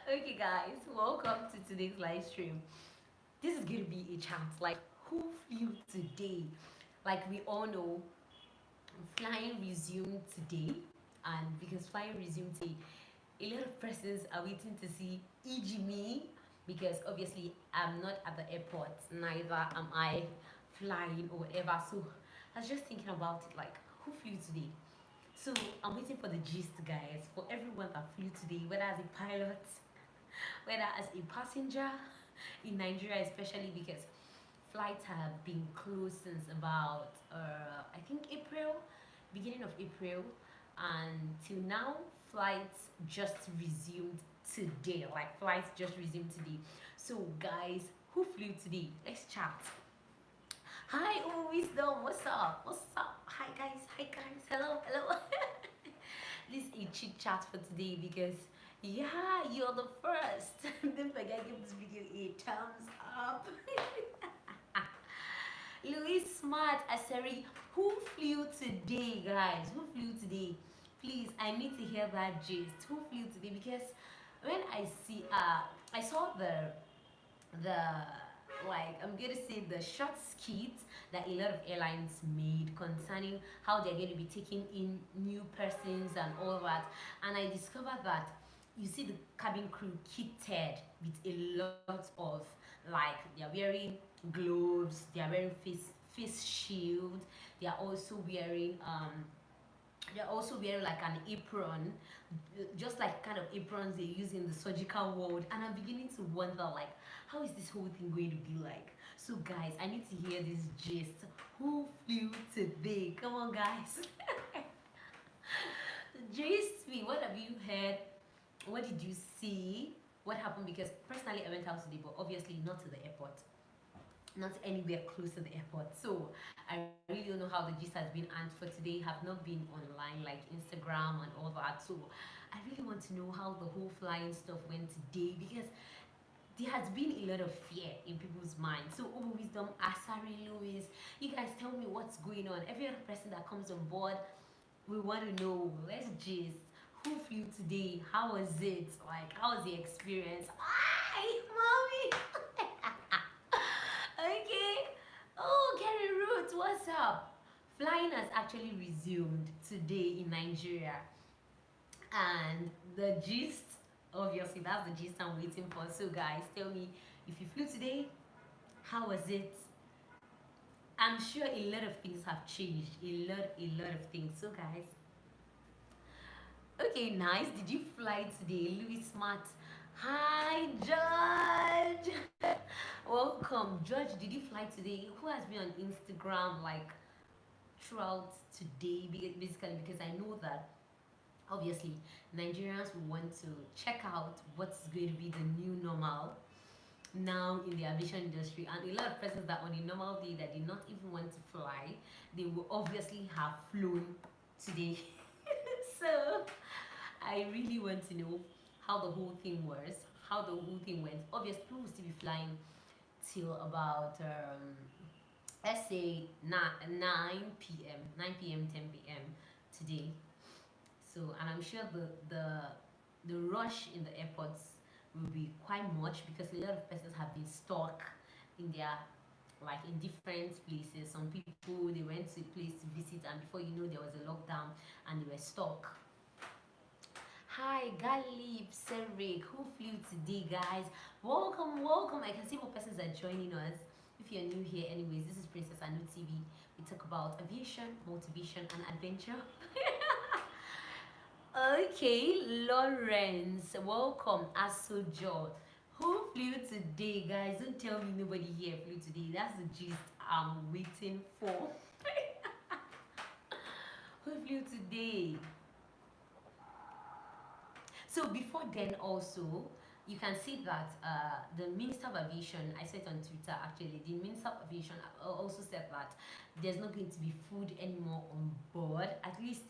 Okay, guys, welcome to today's live stream. This is going to be a chance. Like, who flew today? Like, we all know flying resumed today, and because flying resumed today, a lot of persons are waiting to see e.g. me, because obviously I'm not at the airport, neither am I flying or whatever. So I was just thinking about it, like, who flew today? So I'm waiting for the gist, guys, for everyone that flew today, whether as a pilot, whether as a passenger in Nigeria, especially because flights have been closed since about I think April, beginning of April, and till now flights just resumed today. Like, flights just resumed today. So guys, who flew today? Let's chat. Hi, oh wisdom, what's up? What's up? Hi guys, hello, hello. This is a chit chat for today because yeah, you're the first. Don't forget, give this video a thumbs up. Louis Smart Aseri, who flew today, guys? Who flew today? Please, I need to hear that gist. Who flew today? Because when I saw the like, I'm gonna say, the short skit that a lot of airlines made concerning how they're going to be taking in new persons and all that, and I discovered that you see the cabin crew kitted with a lot of, like, they're wearing gloves, they're wearing face shield, they are also wearing they're also wearing like an apron, just like kind of aprons they use in the surgical world. And I'm beginning to wonder, like, how is this whole thing going to be like? So guys, I need to hear this gist. Who flew today? Come on, guys. Gist me. What have you heard? What did you see? What happened? Because personally I went out today, but obviously not to the airport, not anywhere close to the airport. So I really don't know how the gist has been, and for today have not been online like Instagram and all that. So I really want to know how the whole flying stuff went today, because there has been a lot of fear in people's minds. So oh wisdom, Asari, Louis, you guys tell me what's going on. Every other person that comes on board, we want to know. Let's gist. Who flew today? How was it? Like, how was the experience? Hi, mommy. Okay. Oh, Gary Roots, what's up? Flying has actually resumed today in Nigeria. And the gist, obviously, that's the gist I'm waiting for. So, guys, tell me, if you flew today, how was it? I'm sure a lot of things have changed. A lot of things. So, guys, okay, nice. Did you fly today? Louis Smart. Hi, George. Welcome. George, did you fly today? Who has been on Instagram like throughout today? Basically, because I know that obviously Nigerians will want to check out what's going to be the new normal now in the aviation industry, and a lot of persons that on a normal day that did not even want to fly, they will obviously have flown today. So I really want to know how the whole thing was, how the whole thing went. Obviously, people will still be flying till about let's say 9 p.m., 9 p.m., 10 p.m. today. So, and I'm sure the rush in the airports will be quite much, because a lot of persons have been stuck in their, like, in different places. Some people, they went to a place to visit, and before you know, there was a lockdown and they were stuck. Hi, Galip, Cedric, who flew today, guys? Welcome, welcome. I can see more persons are joining us. If you're new here, anyways, this is Princess Anu-TV. We talk about aviation, motivation, and adventure. Okay, Lawrence, welcome. Asojo, who flew today, guys? Don't tell me nobody here flew today. That's the gist I'm waiting for. Who flew today? So before then, also, you can see that the Minister of Aviation, I said on Twitter actually, the Minister of Aviation also said that there's not going to be food anymore on board. At least,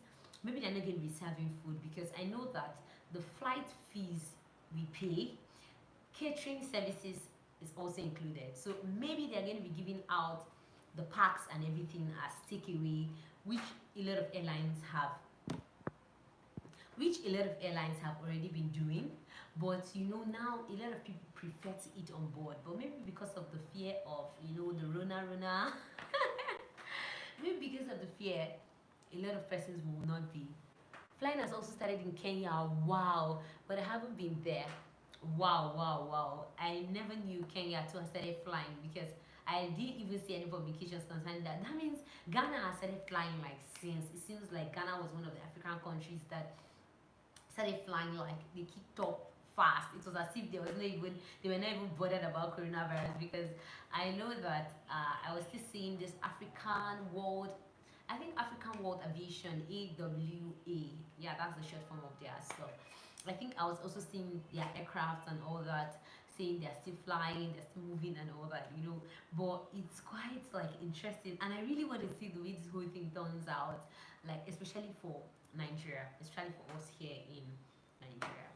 maybe they're not going to be serving food, because I know that the flight fees we pay, catering services is also included. So maybe they're going to be giving out the packs and everything as takeaway, which a lot of airlines have which a lot of airlines have already been doing. But now a lot of people prefer to eat on board, but maybe because of the fear of the Rona. Maybe because of the fear, a lot of persons will not be. Flying has also started in Kenya. Wow, but I haven't been there. Wow, wow, wow. I never knew Kenya until I started flying, because I didn't even see any publications concerning that. That means Ghana has started flying like since. It seems like Ghana was one of the African countries that started flying, like they kicked off fast. It was as if they were not even bothered about coronavirus, because I know that I was still seeing this African World Aviation, AWA. Yeah, that's the short form of their stuff. I think I was also seeing their aircraft and all that, saying they're still flying, they're still moving and all that. But it's quite like interesting, and I really want to see the way this whole thing turns out, like especially for Nigeria, especially for us here in Nigeria.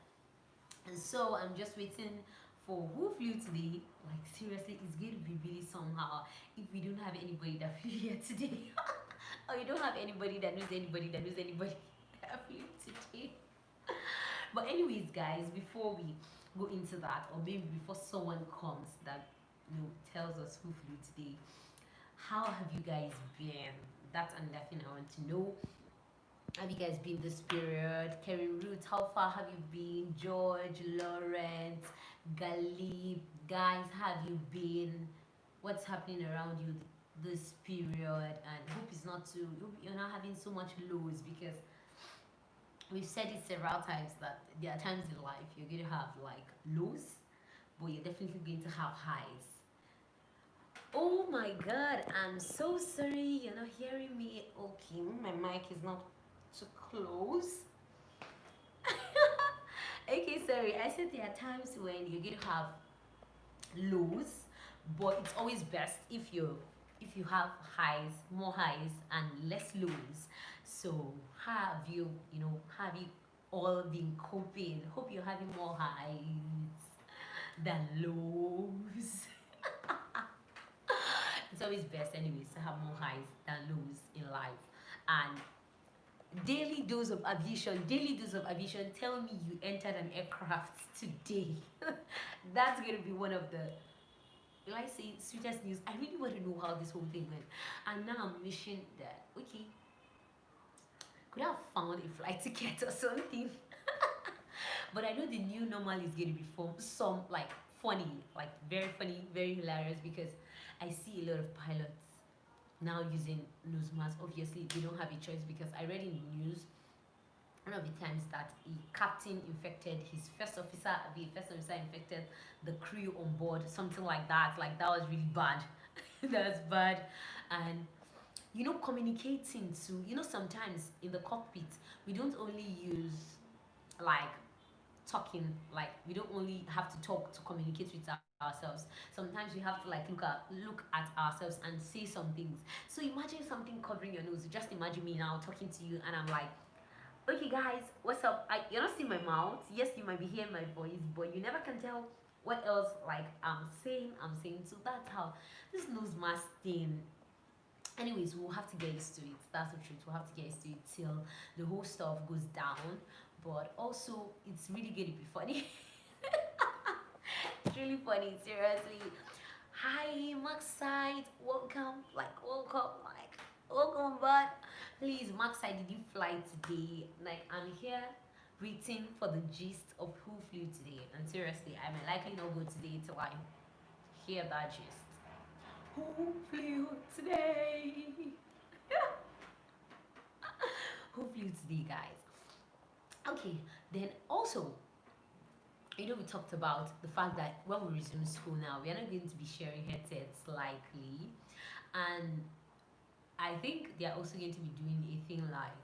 And so I'm just waiting for who flew today. Like seriously, it's going to be really somehow if we don't have anybody that flew here today. Or you don't have anybody that knows anybody that knows anybody that flew today. But anyways, guys, before we go into that, or maybe before someone comes that tells us who flew today, how have you guys been? That's another thing I want to know. Have you guys been this period? Kerry Roots, how far have you been? George, Lawrence, Galib, guys, have you been? What's happening around you this period? And hope it's not too. Hope you're not having so much lows, because we've said it several times that there are times in life you're going to have like lows, but you're definitely going to have highs. Oh my god, I'm so sorry you're not hearing me. Okay, my mic is not too close. Okay, sorry. I said there are times when you're going to have lows, but it's always best if you have highs, more highs and less lows. So have you all been coping? Hope you're having more highs than lows. It's always best anyways to have more highs than lows in life. And daily dose of aviation, tell me you entered an aircraft today. That's going to be one of the, will I say, sweetest news. I really want to know how this whole thing went. And now I'm wishing that, okay, could I have found a flight ticket or something? But I know the new normal is going to be some like funny, like very funny, very hilarious, because I see a lot of pilots now using nose masks. Obviously, they don't have a choice, because I read in the news one of the times that a captain infected his first officer, infected the crew on board, something like that. Like that was really bad. That's bad. And communicating to, sometimes in the cockpit, we don't only use like talking, like we don't only have to talk to communicate with ourselves. Sometimes we have to like look at ourselves and say some things. So imagine something covering your nose. Just imagine me now talking to you, and I'm like, okay guys, what's up? You're not seeing my mouth. Yes, you might be hearing my voice, but you never can tell what else like I'm saying. So that's how this nose mask thing. Anyways, we'll have to get used to it. That's the truth. We'll have to get used to it till the whole stuff goes down. But also, it's really going to be funny. It's really funny, seriously. Hi, Maxide. Welcome. Welcome back. Please, Maxide, did you fly today? Like, I'm here waiting for the gist of who flew today. And seriously, I may likely not go today till I hear that gist. Who flew today? Who flew today, guys? Okay, then also, we talked about the fact that when we resume school now, we are not going to be sharing headsets likely. And I think they are also going to be doing a thing like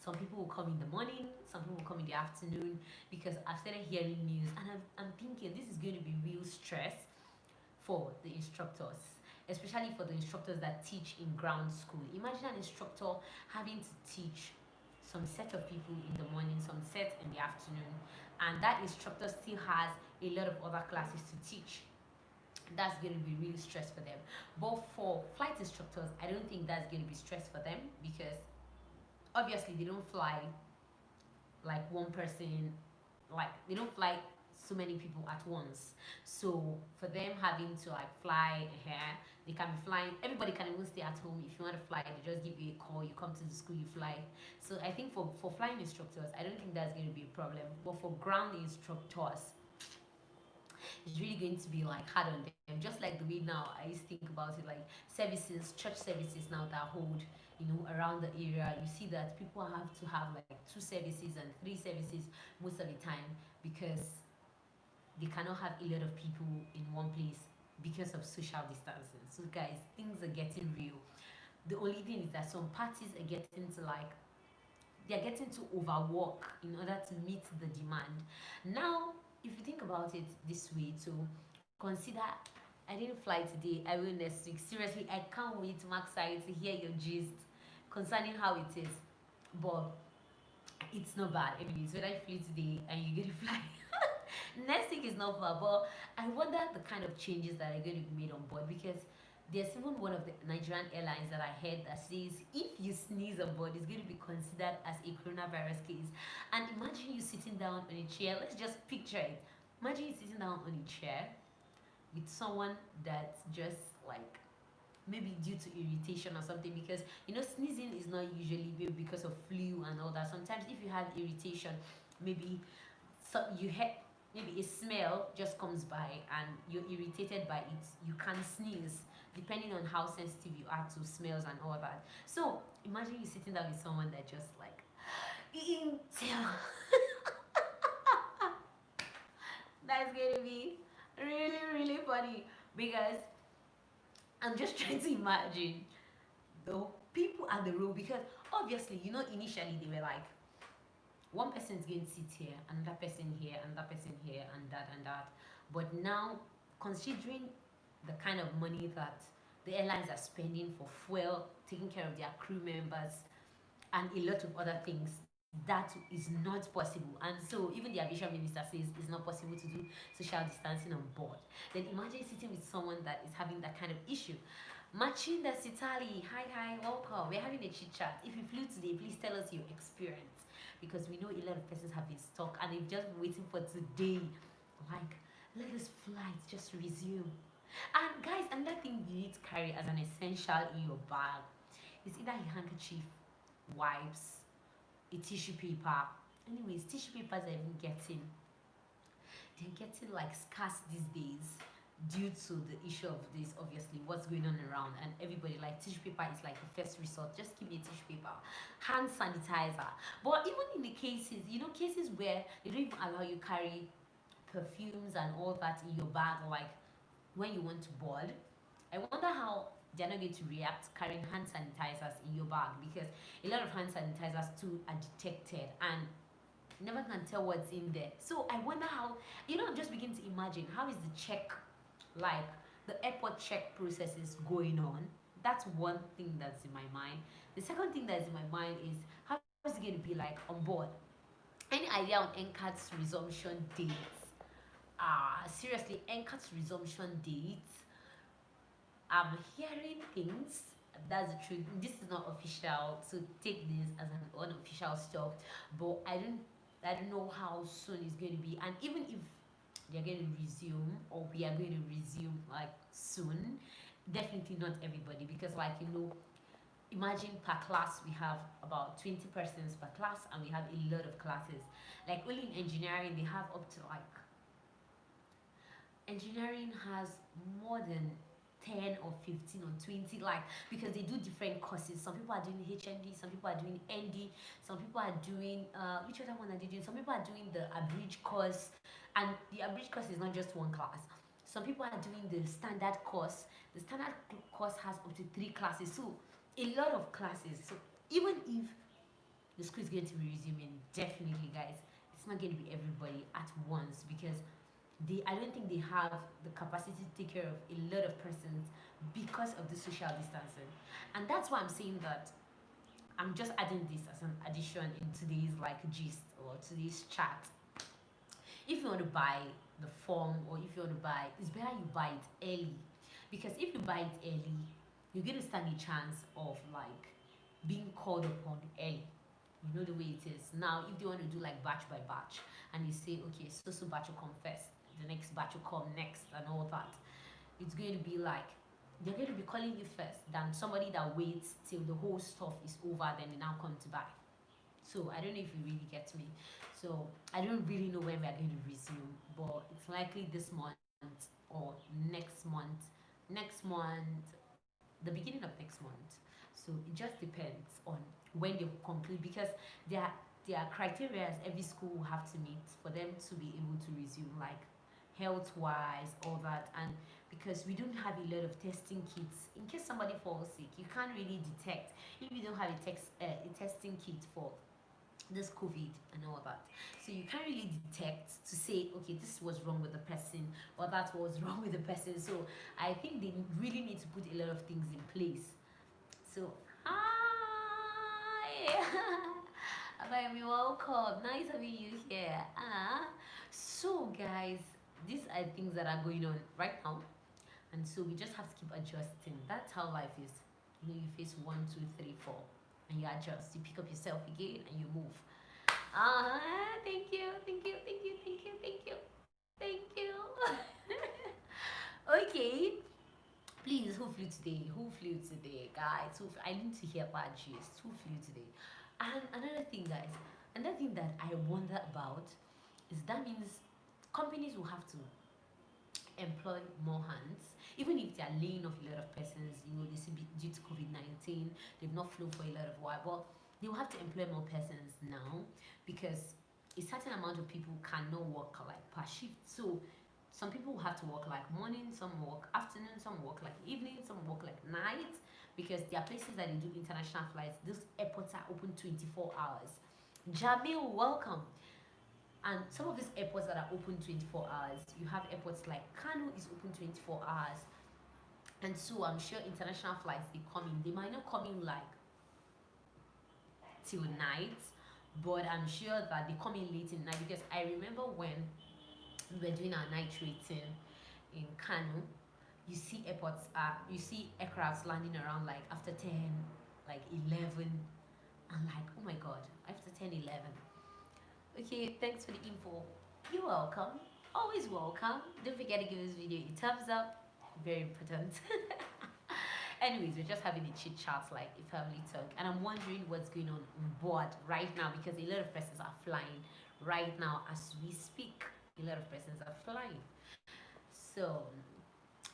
some people will come in the morning, some people will come in the afternoon, because I've started hearing news, and I'm thinking this is going to be real stress for the instructors, especially for the instructors that teach in ground school. Imagine an instructor having to teach some set of people in the morning, some set in the afternoon, and that instructor still has a lot of other classes to teach. That's going to be really stress for them. But for flight instructors, I don't think that's going to be stress for them, because obviously they don't fly like one person, like they don't fly so many people at once. So for them having to like fly here, they can be flying. Everybody can even stay at home. If you want to fly, they just give you a call. You come to the school, you fly. So I think for flying instructors, I don't think that's going to be a problem. But for ground instructors, it's really going to be like hard on them. Just like the way now I used to think about it, like services, church services now that hold, around the area. You see that people have to have like two services and three services most of the time because they cannot have a lot of people in one place because of social distancing. So guys, things are getting real. The only thing is that some parties are getting to like they're getting to overwork in order to meet the demand. Now, if you think about it this way, to consider I didn't fly today, I will next week. Seriously, I can't wait, Max, to hear your gist concerning how it is. But it's not bad. Anyways, whether you flew today and you get to fly next week is not far. But I wonder the kind of changes that are going to be made on board because there's even one of the Nigerian airlines that I heard that says if you sneeze on board, it's going to be considered as a coronavirus case. And imagine you sitting down on a chair. Let's just picture it. Imagine you sitting down on a chair with someone that's just like maybe due to irritation or something, because sneezing is not usually because of flu and all that. Sometimes if you have irritation, maybe you had maybe a smell just comes by and you're irritated by it, you can sneeze depending on how sensitive you are to smells and all that. So imagine you sitting down with someone that just like that's gonna be really really funny because I'm just trying to imagine the people at the row, because obviously initially they were like one person is going to sit here, another person here, another person here, and that. But now, considering the kind of money that the airlines are spending for fuel, taking care of their crew members, and a lot of other things, that is not possible. And so, even the aviation minister says it's not possible to do social distancing on board. Then imagine sitting with someone that is having that kind of issue. Machinda Sitali, hi, welcome. We're having a chit chat. If you flew today, please tell us your experience, because we know a lot of persons have been stuck and they've just been waiting for today. Like, let this flight just resume. And guys, another thing you need to carry as an essential in your bag is either a handkerchief, wipes, a tissue paper. Anyways, tissue papers are even they're getting like scarce these days due to the issue of this, obviously what's going on around, and everybody like tissue paper is like the first resort. Just give me a tissue paper, hand sanitizer. But even in the cases, cases where they don't even allow you carry perfumes and all that in your bag, like when you want to board, I wonder how they're not going to react carrying hand sanitizers in your bag, because a lot of hand sanitizers too are detected and never can tell what's in there. So I wonder how, I'm just beginning to imagine how is the check, like the airport check process is going on. That's one thing that's in my mind. The second thing that's in my mind is how is it going to be like on board? Any idea on NCAT's resumption dates? Seriously, NCAT's resumption dates, I'm hearing things. That's the truth. This is not official, so take this as an unofficial stuff. But I don't know how soon it's going to be, and even if they're going to resume, or we are going to resume like soon, definitely not everybody, because imagine per class we have about 20 persons per class, and we have a lot of classes. Like only in engineering they have up to like engineering has more than 10 or 15 or 20, like, because they do different courses. Some people are doing HND, some people are doing ND, some people are doing which other one are they doing? Some people are doing the abridged course, and the abridged course is not just one class. Some people are doing the standard course. The standard course has up to 3 classes, so a lot of classes. So even if the school is going to be resuming, definitely guys, it's not going to be everybody at once, because I don't think they have the capacity to take care of a lot of persons because of the social distancing. And that's why I'm saying that I'm just adding this as an addition in today's like gist or today's chat. If you want to buy the form, or if you want to buy, it's better you buy it early, because if you buy it early, you're going to stand a chance of like being called upon early. You know the way it is. Now, if they want to do like batch by batch, and you say, okay, so batch will come first, the next batch will come next, and all that, it's going to be like they're going to be calling you first than somebody that waits till the whole stuff is over, then they now come to buy. So I don't know if you really get me. So I don't really know when we are going to resume, but it's likely this month or next month. Next month, the beginning of next month. So it just depends on when they complete, because there are criteria every school will have to meet for them to be able to resume, like health wise, all that. And because we don't have a lot of testing kits, in case somebody falls sick, you can't really detect if you don't have a testing kit for this COVID and all that. So you can't really detect to say, okay, this was wrong with the person or that was wrong with the person. So I think they really need to put a lot of things in place. So, hi! Baby, welcome. Nice having you here. So, guys, these are things that are going on right now. And so we just have to keep adjusting. That's how life is. You know, you face 1, 2, 3, 4, and you adjust. You pick up yourself again and you move. Thank you, thank you, thank you, thank you, thank you, thank you. Okay, please, who flew today? Who flew today, guys? I need to hear bad gist. Who flew today? And another thing, guys, another thing that I wonder about is that means companies will have to employ more hands, even if they are laying off a lot of persons. You know, they see due to COVID-19, they've not flown for a lot of while, but they will have to employ more persons now, because a certain amount of people cannot work like per shift. So some people will have to work like morning, some work afternoon, some work like evening, some work like night, because there are places that they do international flights. Those airports are open 24 hours. Jamil, welcome. And some of these airports that are open 24 hours, you have airports like Kano is open 24 hours. And so I'm sure international flights, they come in. They might not come in like till night, but I'm sure that they come in late in the night, because I remember when we were doing our night rating in Kano, you see aircrafts landing around like after 10, like 11. I'm like, oh my god, after 10, 11. Okay, thanks for the info. You're welcome. Always welcome. Don't forget to give this video a thumbs up. Very important. Anyways, we're just having a chit chat, like a family talk, and I'm wondering what's going on board right now, because a lot of persons are flying right now as we speak. A lot of persons are flying. So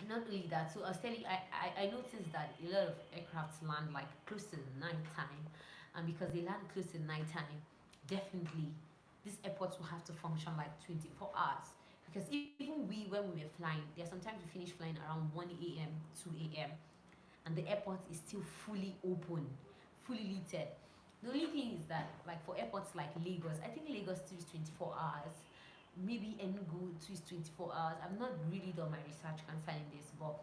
not only that, so I was telling you, I noticed that a lot of aircrafts land like close to night time, and because they land close to night time, definitely these airports will have to function like 24 hours, because even we, when we were flying, there are sometimes we finish flying around 1 a.m 2 a.m, and the airport is still fully open, fully lit. The only thing is that, like for airports like Lagos, I think Lagos too is 24 hours. Maybe Enugu too is 24 hours. I've not really done my research concerning this, but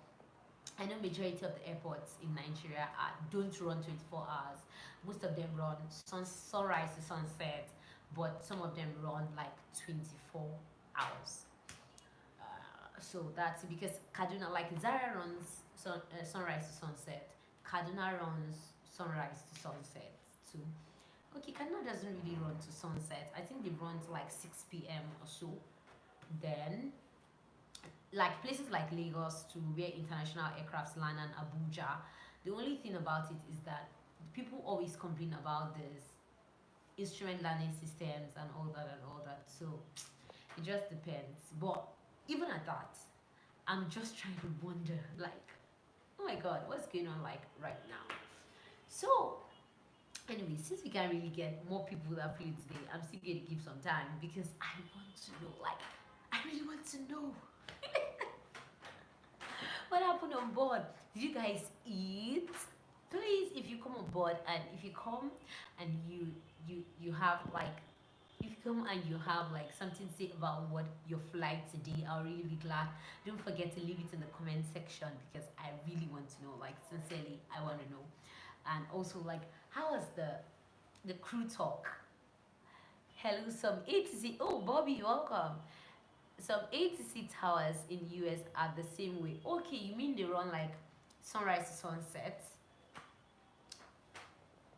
I know majority of the airports in Nigeria don't run 24 hours. Most of them run sunrise to sunset, but some of them run like 24 hours. So that's it, because Kaduna, like Zaria runs sunrise to sunset. Kaduna runs sunrise to sunset too. Okay, Kaduna doesn't really run to sunset. I think they run to like 6 p.m. or so. Then, like places like Lagos to where international aircrafts land, and Abuja, the only thing about it is that people always complain about this instrument landing systems and all that and all that. So it just depends. But even at that, I'm just trying to wonder, like, oh my god, what's going on like right now? So anyway, since we can't really get more people that flew today, I'm still going to give some time, because I want to know, like, I really want to know what happened on board. Did you guys eat? Please, if you come on board, and if you come and you have like, if you come and you have like something to say about what your flight today, I'll really be glad. Don't forget to leave it in the comment section, because I really want to know, like sincerely, I want to know. And also, like, how was the crew talk? Hello, some ATC. Oh, Bobby, welcome. Some ATC towers in US are the same way. Okay, you mean they run like sunrise to sunset?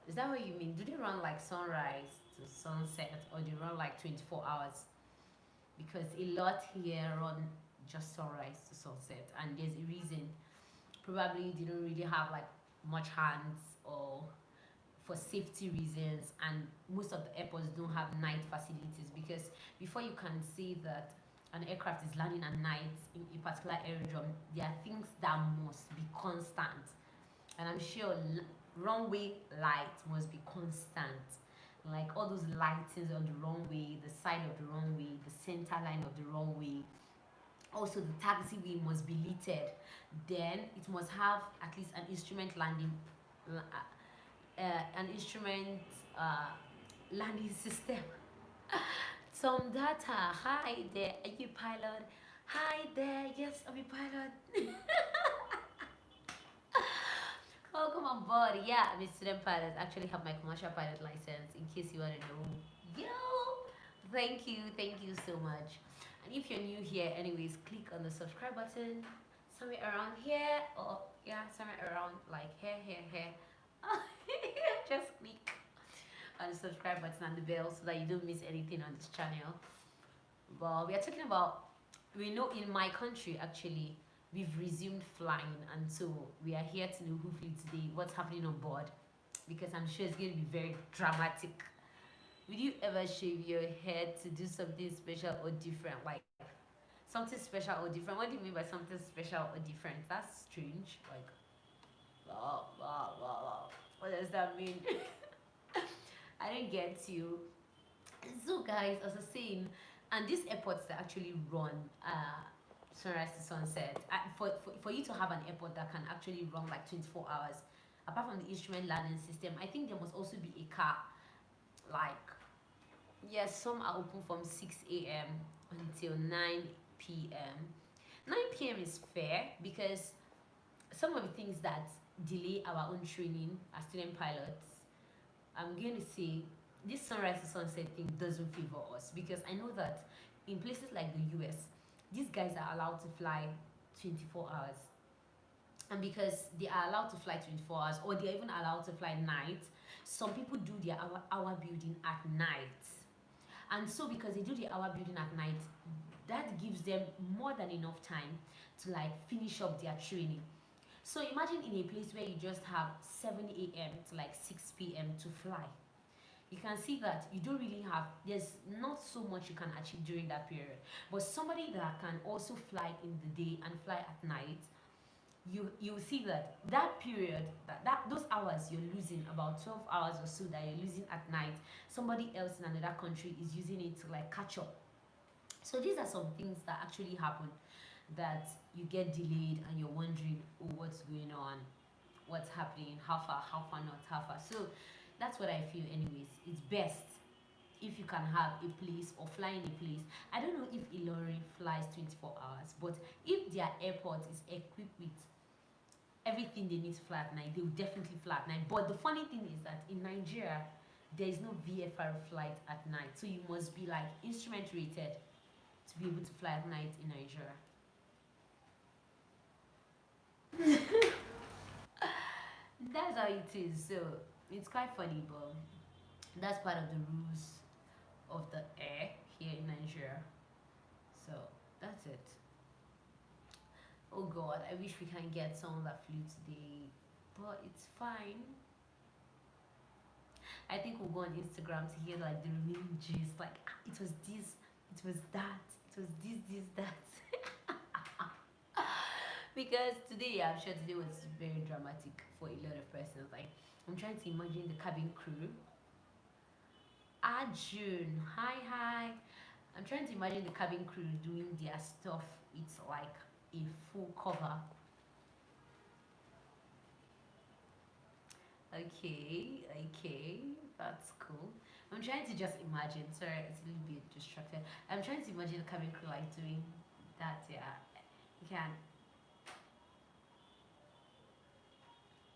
Is that what you mean? Do they run like sunrise to sunset, or they run like 24 hours? Because a lot here run just sunrise to sunset, and there's a reason. Probably they don't really have like much hands, or for safety reasons, and most of the airports don't have night facilities, because before you can say that an aircraft is landing at night in a particular aerodrome, there are things that must be constant, and I'm sure runway light must be constant, like all those lightings on the runway, the side of the runway, the center line of the runway. Also, the taxiway must be littered. Then it must have at least an instrument landing, an instrument landing system. Some data. Hi there, are you pilot? Hi there, yes, I'm a pilot. Welcome on board. Yeah, I'm a student pilot. Actually, have my commercial pilot license. In case you want to know. Yo, thank you so much. And if you're new here, anyways, click on the subscribe button somewhere around here, or yeah, somewhere around like here. Just click on the subscribe button and the bell so that you don't miss anything on this channel. But we are talking about, we know in my country actually we've resumed flying, and so we are here to know who flew today, what's happening on board, because I'm sure it's going to be very dramatic. Would you ever shave your head to do something special or different? Like something special or different? What do you mean by something special or different? That's strange. Like, blah, blah, blah, blah. What does that mean? I didn't get you. So, guys, as I was saying, and these airports that actually run sunrise to sunset, for you to have an airport that can actually run like 24 hours, apart from the instrument landing system, I think there must also be a car. Like, yes, some are open from 6 a.m. until 9 p.m. 9 p.m. is fair, because some of the things that delay our own training as student pilots, I'm going to say this sunrise to sunset thing doesn't favor us, because I know that in places like the US, these guys are allowed to fly 24 hours. And because they are allowed to fly 24 hours, or they're even allowed to fly night, some people do their hour building at night. And so, because they do the hour building at night, that gives them more than enough time to like finish up their training. So imagine in a place where you just have 7 a.m. to like 6 p.m. to fly. You can see that you don't really have, there's not so much you can achieve during that period. But somebody that can also fly in the day and fly at night, you see that that period, that those hours you're losing, about 12 hours or so that you're losing at night, somebody else in another country is using it to like catch up. So these are some things that actually happen, that you get delayed and you're wondering, oh, what's going on, what's happening, how far not, how far. So that's what I feel. Anyways, it's best if you can have a place or fly in a place. I don't know if Ilori flies 24 hours, but if their airport is equipped with everything they need to fly at night, they will definitely fly at night. But the funny thing is that in Nigeria, there is no VFR flight at night, so you must be like instrument rated to be able to fly at night in Nigeria. That's how it is. So it's quite funny, but that's part of the rules of the air here in Nigeria. So that's it. Oh God, I wish we can get someone that flew today, but it's fine. I think we'll go on Instagram to hear like the remaining gist. Like, it was this, it was that, it was this, that. Because today, I'm sure today was very dramatic for a lot of persons. Like, I'm trying to imagine the cabin crew. June, hi. I'm trying to imagine the cabin crew doing their stuff. It's like a full cover. Okay, that's cool. I'm trying to just imagine. Sorry, it's a little bit distracted. I'm trying to imagine the cabin crew like doing that. Yeah, you can.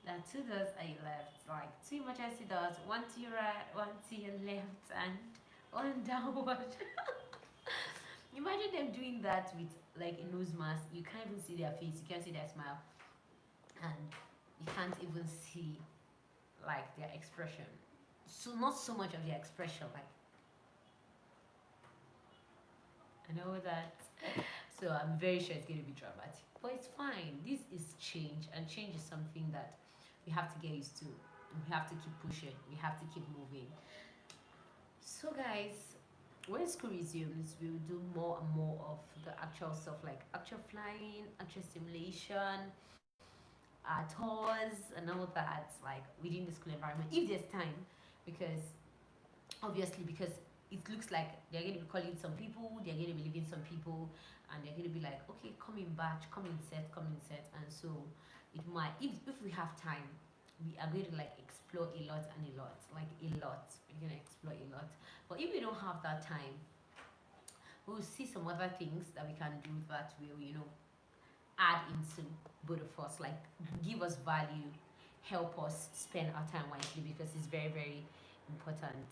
There are two doors at your left, like two emergency doors, one to your right, one to your left, and one downward. Imagine them doing that with like a nose mask. You can't even see their face, you can't see their smile, and you can't even see like their expression. So not so much of their expression, like I know that. So I'm very sure it's going to be dramatic, but it's fine. This is change, and change is something that we have to get used to. We have to keep pushing. We have to keep moving. So, guys, when school resumes, we'll do more and more of the actual stuff like actual flying, actual simulation, tours, and all that, like within the school environment, if there's time, because obviously, because it looks like they're going to be calling some people, they're going to be leaving some people, and they're going to be like, okay, come in batch, come in set, come in set, and so it might, if we have time, we are going to like explore a lot and a lot, like a lot. We're going to explore a lot. But if we don't have that time, we'll see some other things that we can do that will, add into both of us, like give us value, help us spend our time wisely, because it's very, very important.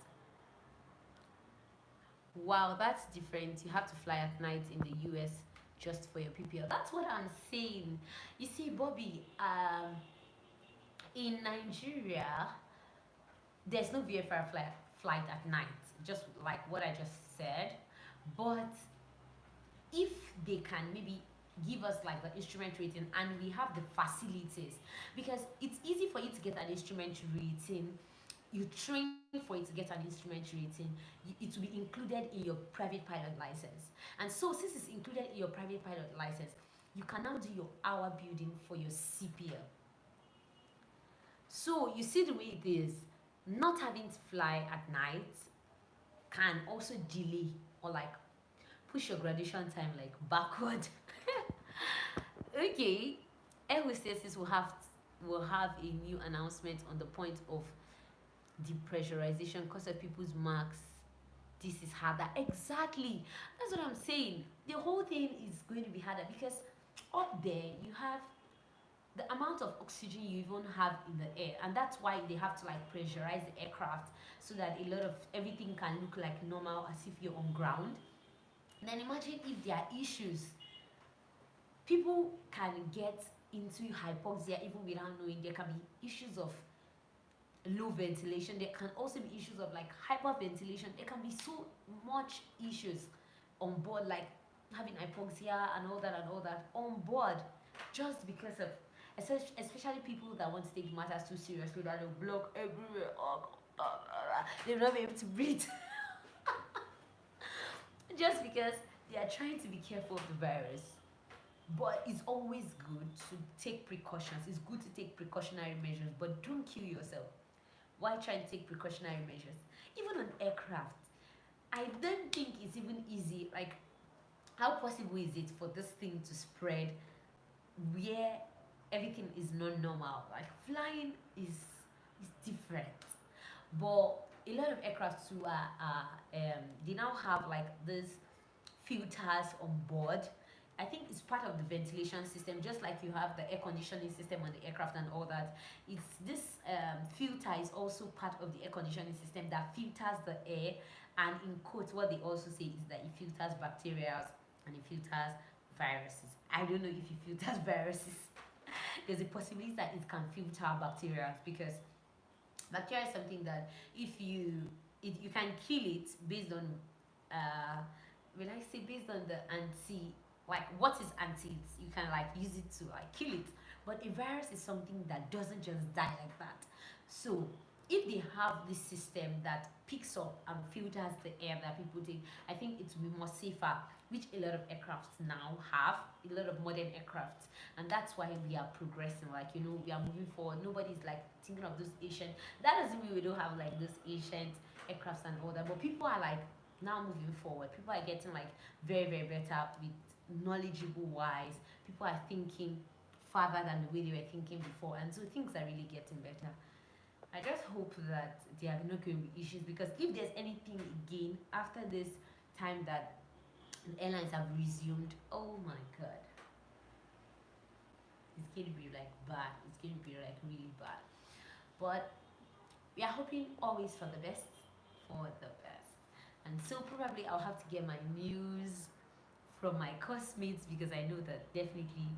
Wow, that's different. You have to fly at night in the US just for your PPL. That's what I'm saying. You see, Bobby, in Nigeria, there's no VFR flight at night, just like what I just said. But if they can maybe give us like the instrument rating, and we have the facilities, because it's easy for you to get an instrument rating, you train for it to get an instrument rating, it will be included in your private pilot license. And so since it's included in your private pilot license, you can now do your hour building for your CPL. So you see the way it is, not having to fly at night can also delay or like push your graduation time like backward. Okay, air hostesses will have a new announcement on the point of depressurization because of people's marks. This is harder. Exactly, that's what I'm saying. The whole thing is going to be harder because up there you have the amount of oxygen you even have in the air, and that's why they have to like pressurize the aircraft so that a lot of everything can look like normal as if you're on ground. And then imagine if there are issues, people can get into hypoxia even without knowing. There can be issues of low ventilation, there can also be issues of like hyperventilation, there can be so much issues on board, like having hypoxia and all that on board, just because of especially people that want to take matters too seriously, that will block everywhere. They will not be able to breathe. Just because they are trying to be careful of the virus. But it's always good to take precautions. It's good to take precautionary measures, but don't kill yourself. Why try to take precautionary measures? Even on aircraft, I don't think it's even easy. Like, how possible is it for this thing to spread where everything is not normal? Like, flying is different. But a lot of aircraft too are they now have like these filters on board. I think it's part of the ventilation system, just like you have the air conditioning system on the aircraft and all that. It's this filter is also part of the air conditioning system that filters the air, and in quotes, what they also say is that it filters bacteria and it filters viruses. I don't know if it filters viruses. There's a possibility that it can filter bacteria, because bacteria is something that if you can kill it based on when I say based on the like what is anti, you can like use it to like kill it. But a virus is something that doesn't just die like that. So if they have this system that picks up and filters the air that people take, I think it will be more safer, which a lot of aircrafts now have, a lot of modern aircrafts. And that's why we are progressing, like, we are moving forward. Nobody's like thinking of those ancient, that doesn't mean we don't have like those ancient aircrafts and all that, but people are like now moving forward. People are getting like very, very better with knowledgeable wise. People are thinking farther than the way they were thinking before, and so things are really getting better. I just hope that there are not going to be issues, because if there's anything again after this time that the airlines have resumed, oh my god, it's going to be like bad. It's going to be like really bad. But we are hoping always for the best, and so probably I'll have to get my news from my classmates, because I know that definitely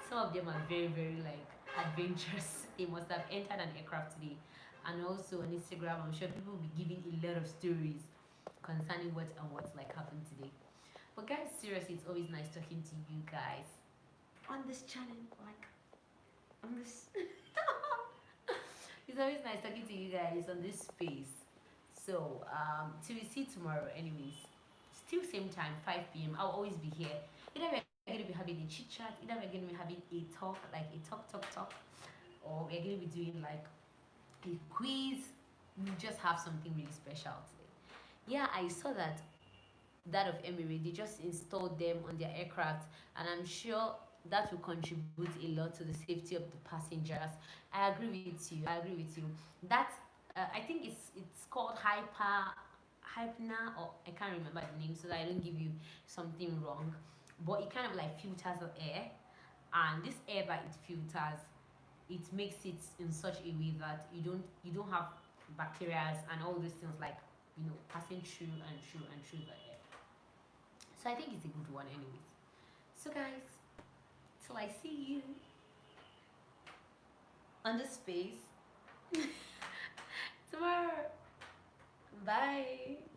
some of them are very, very like adventures. They must have entered an aircraft today. And also on Instagram, I'm sure people will be giving a lot of stories concerning what and what's like happened today. But guys, seriously, it's always nice talking to you guys on this channel. Like on this it's always nice talking to you guys on this space. So till we see tomorrow anyways. Still same time, 5 p.m. I'll always be here. Either we're going to be having a chit chat, either we're going to be having a talk, like a talk, or we're going to be doing like a quiz. We just have something really special today. Yeah, I saw that of Emirates, they just installed them on their aircraft, and I'm sure that will contribute a lot to the safety of the passengers. I agree with you. I agree with you. That I think it's called hypna, or I can't remember the name, so that I don't give you something wrong. But it kind of like filters the air, and this air that it filters, it makes it in such a way that you don't have bacteria and all these things like passing through and through the air. So I think it's a good one anyways. So guys, till I see you on the space tomorrow. Bye.